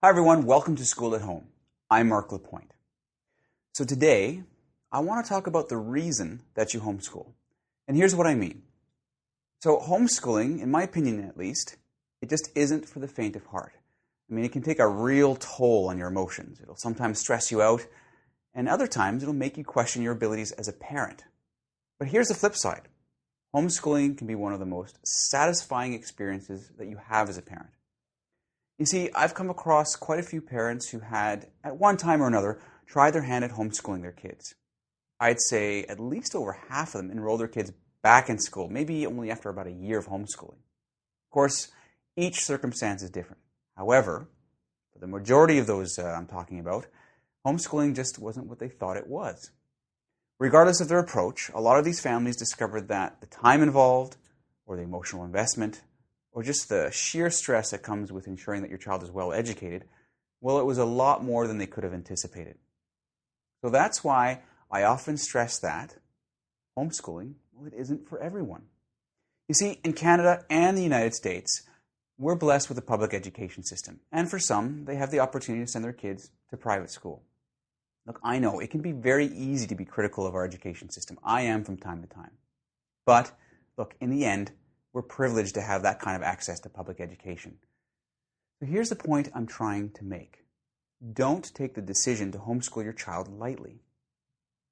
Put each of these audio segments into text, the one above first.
Hi everyone, welcome to School at Home. I'm Marc Lapointe. So today, I want to talk about the reason that you homeschool. And here's what I mean. So homeschooling, in my opinion at least, it just isn't for the faint of heart. I mean, it can take a real toll on your emotions. It'll sometimes stress you out, and other times it'll make you question your abilities as a parent. But here's the flip side. Homeschooling can be one of the most satisfying experiences that you have as a parent. You see, I've come across quite a few parents who had, at one time or another, tried their hand at homeschooling their kids. I'd say at least over half of them enrolled their kids back in school, maybe only after about a year of homeschooling. Of course, each circumstance is different. However, for the majority of those I'm talking about, homeschooling just wasn't what they thought it was. Regardless of their approach, a lot of these families discovered that the time involved, or the emotional investment, or just the sheer stress that comes with ensuring that your child is well educated, well, it was a lot more than they could have anticipated. So that's why I often stress that homeschooling, well, it isn't for everyone. You see, in Canada and the United States, we're blessed with a public education system. And for some, they have the opportunity to send their kids to private school. Look, I know it can be very easy to be critical of our education system. I am from time to time. But, look, in the end, we're privileged to have that kind of access to public education. So here's the point I'm trying to make. Don't take the decision to homeschool your child lightly.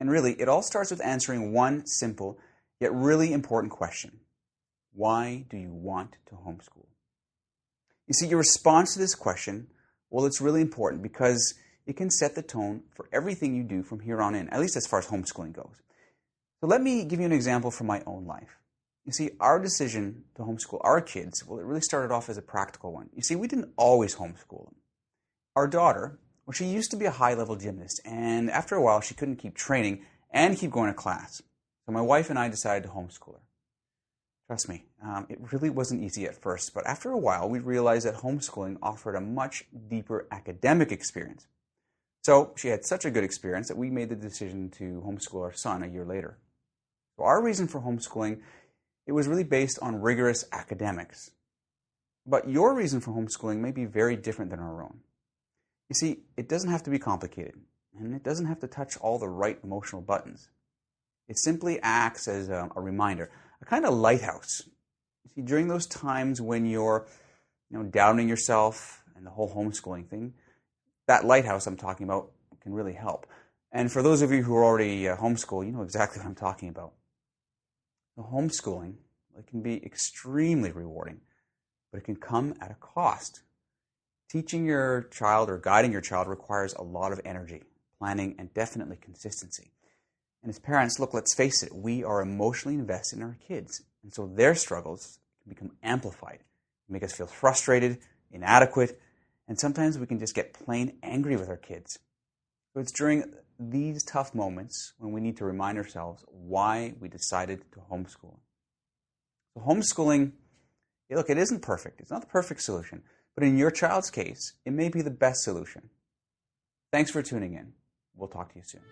And really, it all starts with answering one simple, yet really important question. Why do you want to homeschool? You see, your response to this question, well, it's really important because it can set the tone for everything you do from here on in, at least as far as homeschooling goes. So let me give you an example from my own life. You see, our decision to homeschool our kids, well, it really started off as a practical one. You see, we didn't always homeschool them. Our daughter, well, she used to be a high-level gymnast, and after a while, she couldn't keep training and keep going to class. So my wife and I decided to homeschool her. Trust me, it really wasn't easy at first, but after a while, we realized that homeschooling offered a much deeper academic experience. So she had such a good experience that we made the decision to homeschool our son a year later. So our reason for homeschooling, it was really based on rigorous academics. But your reason for homeschooling may be very different than our own. You see, it doesn't have to be complicated, and it doesn't have to touch all the right emotional buttons. It simply acts as a reminder, a kind of lighthouse. You see, during those times when you're doubting yourself and the whole homeschooling thing, that lighthouse I'm talking about can really help. And for those of you who are already homeschooled, you know exactly what I'm talking about. The homeschooling, it can be extremely rewarding, but it can come at a cost. Teaching your child or guiding your child requires a lot of energy, planning, and definitely consistency. And as parents, look, let's face it, we are emotionally invested in our kids. And so their struggles can become amplified, make us feel frustrated, inadequate, and sometimes we can just get plain angry with our kids. So it's during these tough moments when we need to remind ourselves why we decided to homeschool. So homeschooling, look, it isn't perfect. It's not the perfect solution. But in your child's case, it may be the best solution. Thanks for tuning in. We'll talk to you soon.